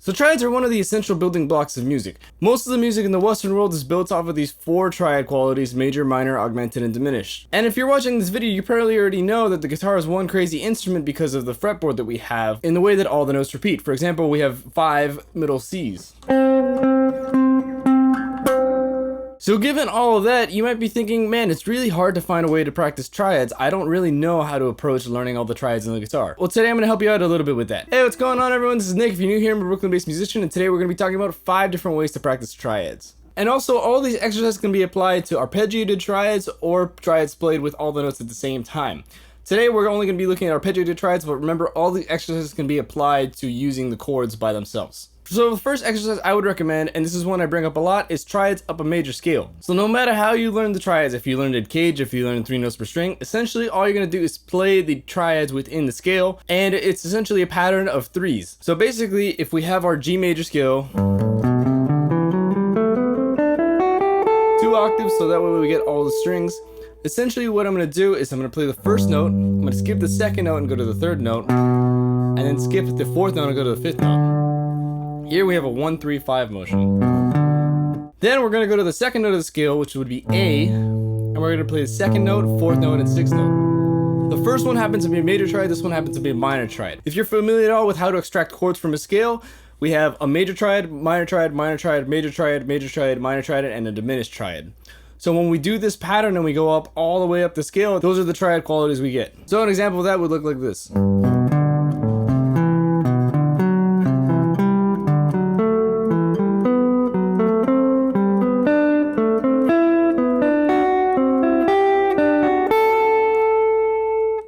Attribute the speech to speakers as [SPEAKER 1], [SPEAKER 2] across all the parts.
[SPEAKER 1] So triads are one of the essential building blocks of music. Most of the music in the Western world is built off of these 4 triad qualities: major, minor, augmented, and diminished. And if you're watching this video, you probably already know that the guitar is one crazy instrument because of the fretboard that we have in the way that all the notes repeat. For example, we have 5 middle Cs. So given all of that, you might be thinking, man, it's really hard to find a way to practice triads. I don't really know how to approach learning all the triads in the guitar. Well, today I'm gonna help you out a little bit with that. Hey, what's going on, everyone? This is Nick. If you're new here, I'm a Brooklyn-based musician, and today we're gonna be talking about 5 different ways to practice triads. And also, all these exercises can be applied to arpeggiated triads or triads played with all the notes at the same time. Today we're only going to be looking at arpeggiated triads, but remember, all the exercises can be applied to using the chords by themselves. So the first exercise I would recommend, and this is one I bring up a lot, is triads up a major scale. So no matter how you learn the triads, if you learned it cage, if you learned 3 notes per string, essentially all you're going to do is play the triads within the scale, and it's essentially a pattern of 3s. So basically, if we have our G major scale, 2 octaves, so that way we get all the strings. Essentially what I'm going to do is I'm going to play the first note, I'm going to skip the second note and go to the third note, and then skip the 4th note and go to the 5th note. Here we have a 1-3-5 motion. Then we're going to go to the second note of the scale, which would be A, and we're going to play the 2nd note, 4th note, and 6th note. The first one happens to be a major triad, this one happens to be a minor triad. If you're familiar at all with how to extract chords from a scale, we have a major triad, minor triad, minor triad, major triad, major triad, minor triad, and a diminished triad. So when we do this pattern and we go up all the way up the scale, those are the triad qualities we get. So an example of that would look like this.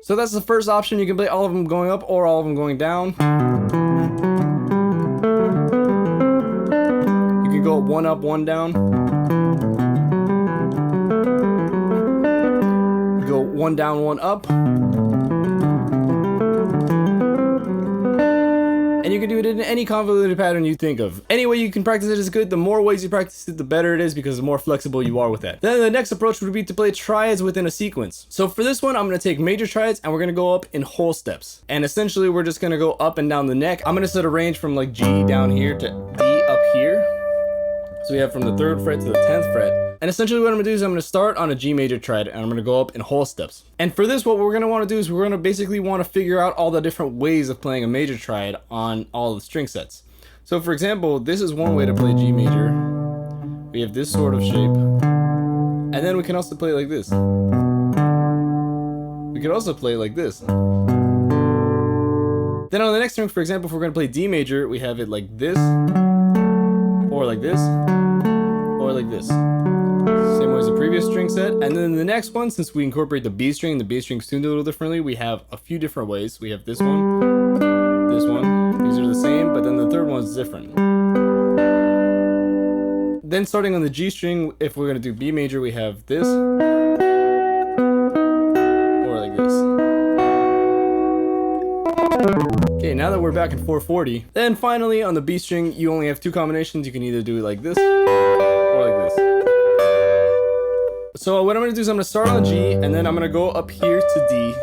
[SPEAKER 1] So that's the first option. You can play all of them going up or all of them going down. You can go 1 up, 1 down. You go 1 down, 1 up. And you can do it in any convoluted pattern you think of. Any way you can practice it is good. The more ways you practice it, the better it is, because the more flexible you are with that. Then the next approach would be to play triads within a sequence. So for this one, I'm going to take major triads and we're going to go up in whole steps. And essentially, we're just going to go up and down the neck. I'm going to set a range from like G down here to D up here. So we have from the 3rd fret to the 10th fret. And essentially what I'm going to do is I'm going to start on a G major triad and I'm going to go up in whole steps. And for this, what we're going to want to do is we're going to basically want to figure out all the different ways of playing a major triad on all the string sets. So for example, this is one way to play G major. We have this sort of shape. And then we can also play like this. We could also play like this. Then on the next string, for example, if we're going to play D major, we have it like this, or like this, or like this. Same way as the previous string set. And then the next one, since we incorporate the B string, the B string's tuned a little differently, we have a few different ways. We have this one, this one. These are the same, but then the third one's different. Then starting on the G string, if we're going to do B major, we have this, or like this. Okay, now that we're back in 440, then finally on the B string, you only have 2 combinations. You can either do it like this, or like this. So what I'm going to do is I'm going to start on G, and then I'm going to go up here to D.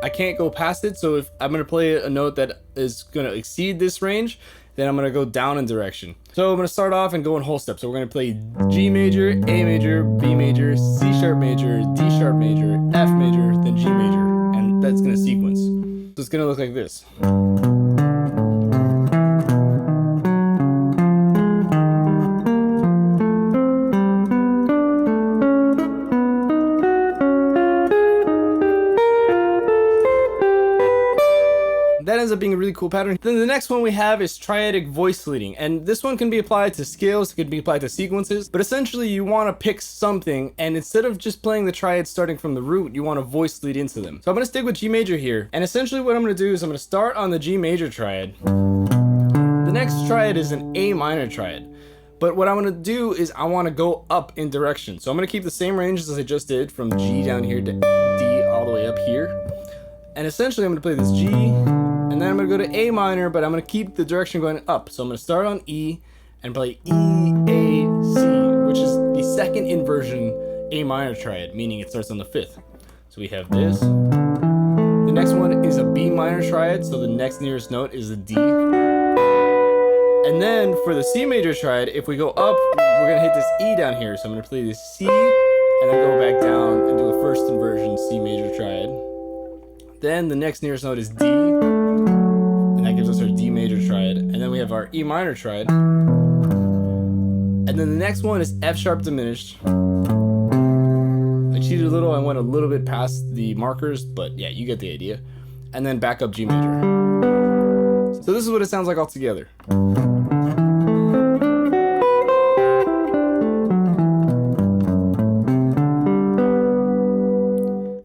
[SPEAKER 1] I can't go past it, so if I'm going to play a note that is going to exceed this range, then I'm going to go down in direction. So I'm going to start off and go in whole steps. So we're going to play G major, A major, B major, C sharp major, D sharp major, F major, then G major. And that's going to sequence. So it's going to look like this. That ends up being a really cool pattern. Then the next one we have is triadic voice leading, and this one can be applied to scales, it can be applied to sequences, but essentially you want to pick something, and instead of just playing the triads starting from the root, you want to voice lead into them. So I'm going to stick with G major here, and essentially what I'm going to do is I'm going to start on the G major triad. The next triad is an A minor triad. But what I want to do is I want to go up in direction. So I'm going to keep the same range as I just did, from G down here to D all the way up here. And essentially I'm going to play this G, and then I'm going to go to A minor, but I'm going to keep the direction going up. So I'm going to start on E and play E, A, C, which is the second inversion A minor triad, meaning it starts on the 5th. So we have this. The next one is a B minor triad, so the next nearest note is a D. And then for the C major triad, if we go up, we're gonna hit this E down here. So I'm gonna play this C and then go back down and do a first inversion C major triad. Then the next nearest note is D, and that gives us our D major triad. And then we have our E minor triad. And then the next one is F sharp diminished. I cheated a little, I went a little bit past the markers, but yeah, you get the idea. And then back up G major. So this is what it sounds like all together.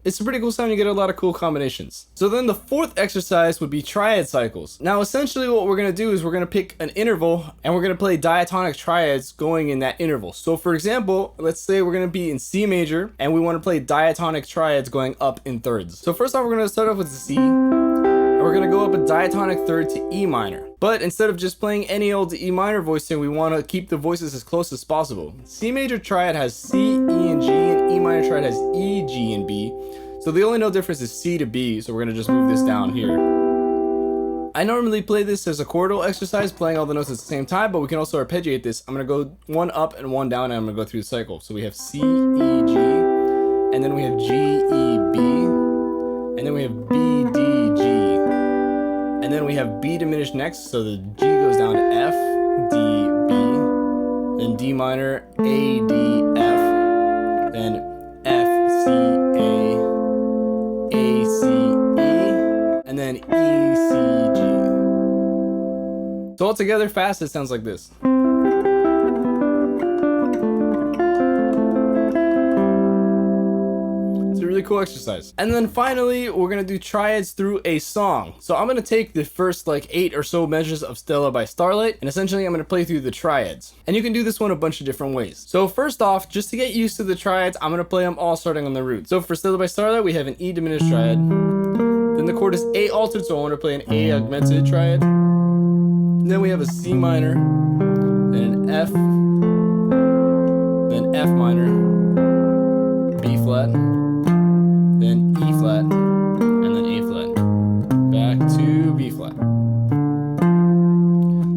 [SPEAKER 1] It's a pretty cool sound, you get a lot of cool combinations. So then the fourth exercise would be triad cycles. Now essentially what we're gonna do is we're gonna pick an interval and we're gonna play diatonic triads going in that interval. So for example, let's say we're gonna be in C major and we wanna play diatonic triads going up in thirds. So first off, we're gonna start off with C, and we're gonna go up a diatonic third to E minor. But instead of just playing any old E minor voicing, we wanna keep the voices as close as possible. C major triad has C, E, and G, and E minor triad has E, G, and B. So the only note difference is C to B, so we're gonna just move this down here. I normally play this as a chordal exercise, playing all the notes at the same time, but we can also arpeggiate this. I'm gonna go one up and one down, and I'm gonna go through the cycle. So we have C, E, G, and then we have G, E, B, and then we have B, D, G, and then we have B diminished next, so the G goes down to F, D, B, then D minor, A, D, F, then F, C, A, C, E, and then E, C, G. So all together fast, it sounds like this. It's a really cool exercise. And then finally, we're gonna do triads through a song. So I'm gonna take the first like 8 or so measures of Stella by Starlight, and essentially I'm gonna play through the triads. And you can do this one a bunch of different ways. So first off, just to get used to the triads, I'm gonna play them all starting on the root. So for Stella by Starlight, we have an E diminished triad. Then the chord is A altered, so I want to play an A augmented triad. And then we have a C minor, then an F, then F minor, B flat, then E flat, and then A flat. Back to B flat.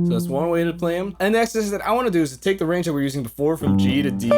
[SPEAKER 1] So that's one way to play them. And the exercise that I want to do is to take the range that we were using before from G to D,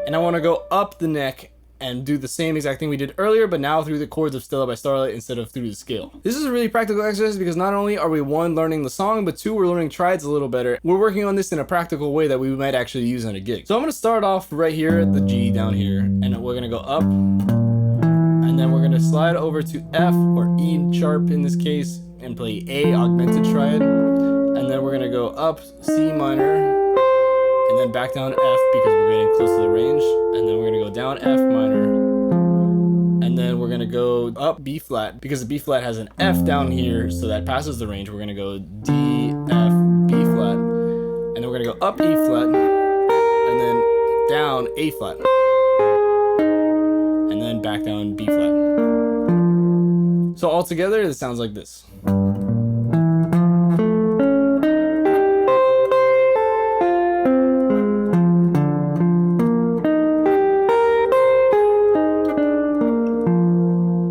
[SPEAKER 1] and I want to go up the neck and do the same exact thing we did earlier, but now through the chords of Stella by Starlight instead of through the scale. This is a really practical exercise because not only are we one, learning the song, but two, we're learning triads a little better. We're working on this in a practical way that we might actually use on a gig. So I'm gonna start off right here at the G down here, and we're gonna go up, and then we're gonna slide over to F or E sharp in this case, and play A augmented triad, and then we're gonna go up C minor, and then back down F because we're getting close to the range, and then we're gonna go down F minor, and then we're gonna go up B flat because the B flat has an F down here, so that passes the range. We're gonna go D, F, B flat, and then we're gonna go up E flat, and then down A flat, and then back down B flat. So all together, it sounds like this.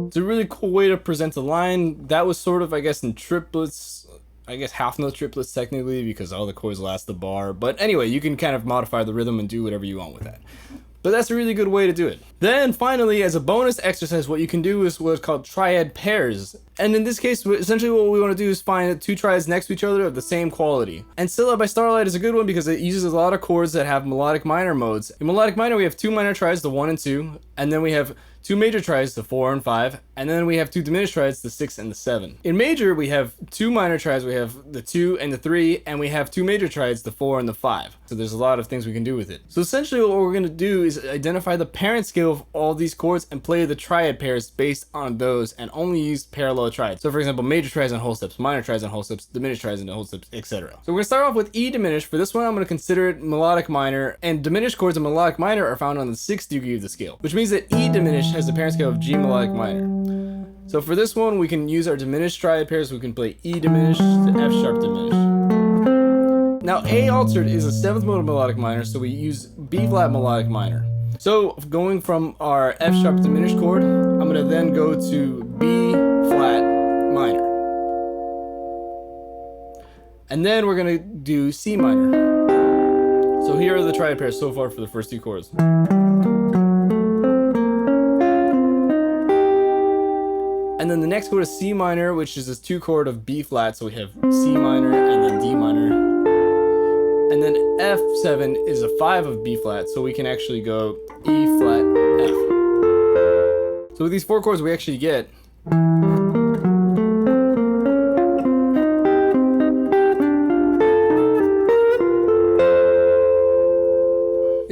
[SPEAKER 1] It's a really cool way to present a line. That was sort of, I guess, in triplets, I guess half note triplets technically, because all the chords last the bar. But anyway, you can kind of modify the rhythm and do whatever you want with that. But that's a really good way to do it. Then finally, as a bonus exercise, what you can do is what's called triad pairs. And in this case, essentially what we want to do is find two triads next to each other of the same quality. And Stella by Starlight is a good one because it uses a lot of chords that have melodic minor modes. In melodic minor, we have two minor triads, the 1 and 2, and then we have two major triads, the 4 and 5, and then we have two diminished triads, the 6 and the 7. In major, we have two minor triads, we have the 2 and the 3, and we have two major triads, the 4 and the 5. So there's a lot of things we can do with it. So essentially what we're going to do is identify the parent scale of all these chords and play the triad pairs based on those and only use parallel triads. So for example, major triads on whole steps, minor triads on whole steps, diminished triads on whole steps, etc. So we're going to start off with E diminished. For this one, I'm going to consider it melodic minor, and diminished chords in melodic minor are found on the 6th degree of the scale, which means that E diminished has the parent scale of G melodic minor. So for this one, we can use our diminished triad pairs. We can play E diminished to F sharp diminished. Now A altered is a 7th mode of melodic minor, so we use B flat melodic minor. So going from our F sharp diminished chord, I'm going to then go to B flat minor. And then we're gonna do C minor. So here are the triad pairs so far for the first two chords. And then the next chord is C minor, which is this 2 chord of B flat. So we have C minor and then D minor. And then F7 is a 5 of B flat. So we can actually go E flat, F. So with these 4 chords, we actually get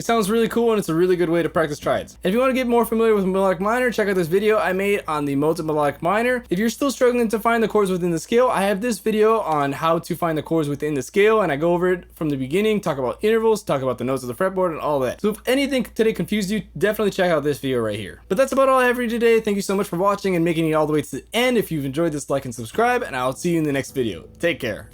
[SPEAKER 1] it sounds really cool, and it's a really good way to practice triads. And if you want to get more familiar with melodic minor, check out this video I made on the modes of melodic minor. If you're still struggling to find the chords within the scale, I have this video on how to find the chords within the scale, and I go over it from the beginning, talk about intervals, talk about the notes of the fretboard, and all that. So if anything today confused you, definitely check out this video right here. But that's about all I have for you today. Thank you so much for watching and making it all the way to the end. If you've enjoyed this, like and subscribe, and I'll see you in the next video. Take care.